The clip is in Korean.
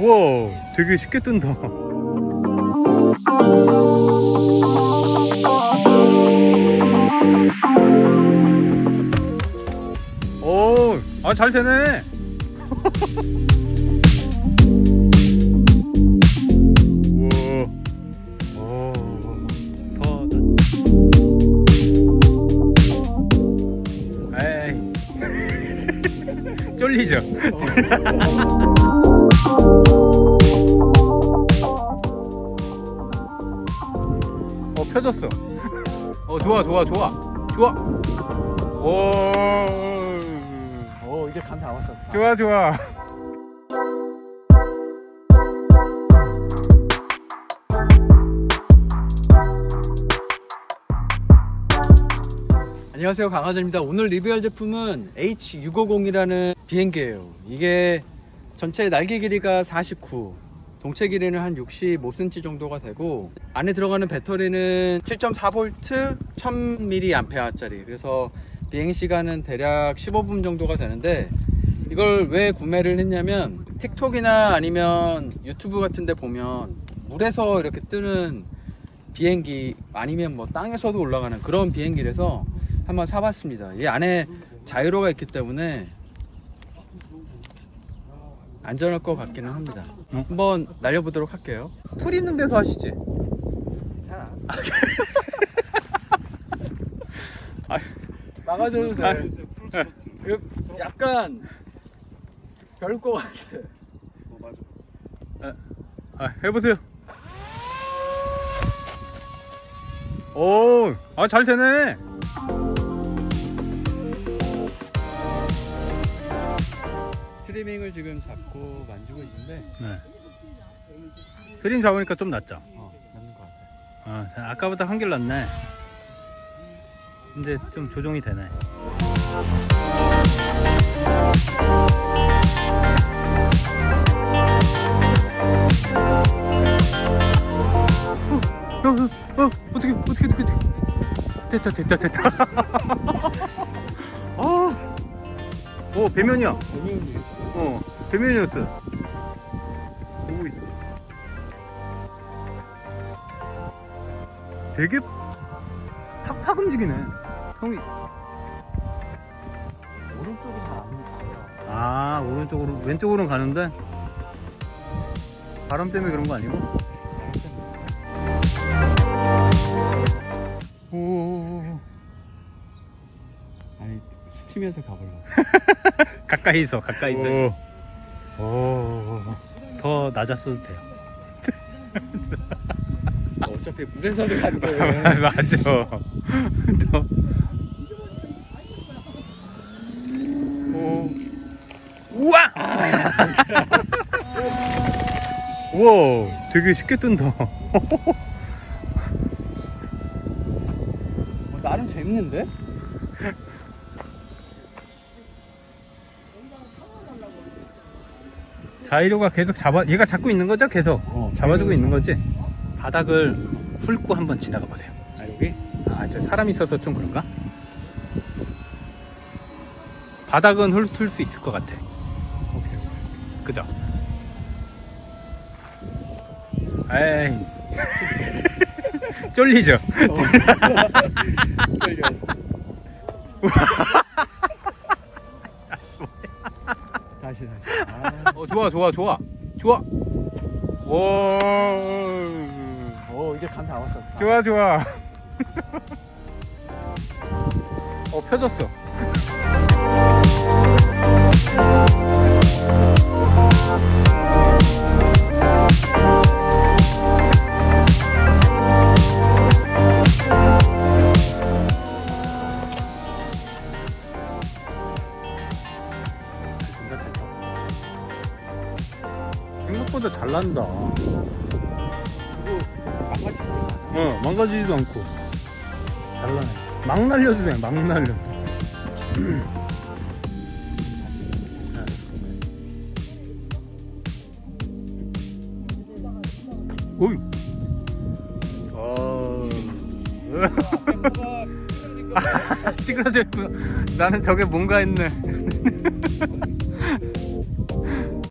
우와, 되게 쉽게 뜬다. 오, 아, 잘 되네. 우와, 더 에이, 쫄리죠? 펴졌어. 좋아. 오, 이제 감 다 왔어. 좋아. 안녕하세요, 강하재입니다. 오늘 리뷰할 제품은 H650이라는 비행기예요. 이게 전체 날개 길이가 49, 동체 길이는 한 65cm 정도가 되고, 안에 들어가는 배터리는 7.4V 1000mAh짜리. 그래서 비행 시간은 대략 15분 정도가 되는데, 이걸 왜 구매를 했냐면 틱톡이나 아니면 유튜브 같은 데 보면 물에서 이렇게 뜨는 비행기, 아니면 뭐 땅에서도 올라가는 그런 비행기라서 한번 사봤습니다. 이 안에 자이로가 있기 때문에 안전할 것 같기는 합니다. 한번 날려보도록 할게요. 풀 있는 데서 하시지. 괜찮아. 아, 막아줘도 돼. 아, 이거 약간 별것 같아. 맞아. 해보세요. 오, 잘 되네. 트리밍을 지금 잡고 만지고 있는데, 네. 트림 잡으니까 좀 낫죠? 맞는 것 같아. 아까보다 한결 낫네. 근데 좀 조정이 되네. 어떻게 됐다. 오, 배면이야. 배면이었어. 보고 있어. 되게 팍팍 움직이네. 형이. 오른쪽이 잘 안 움직여. 오른쪽으로, 왼쪽으로는 가는데 바람 때문에 그런 거 아니고? 오, 아니, 스치면서 가보려고. 가까이서. 더 낮았어도 돼요. 어차피 물에서도 간대. 맞아. 더. 우와! 우와, 되게 쉽게 뜬다. 나름 재밌는데? 자이로가 계속 얘가 잡고 있는 거죠? 계속 잡아주고 있는 거지? 바닥을 훑고 한번 지나가 보세요. 여기? 저 사람이 있어서 좀 그런가? 바닥은 훑을 수 있을 것 같아. 오케이. 그죠? 에이. 쫄리죠? 쫄려. 다시. 좋아. 이제 감 다 왔어. 좋아. 펴졌어. 진짜 잘 타. 생각보다 잘 난다. 그리고 망가지지. 망가지지도 않고 잘 나네. 막 날려도 돼. 막 날려도. 오이. 찌그러져 있고 나는 저게 뭔가 했네.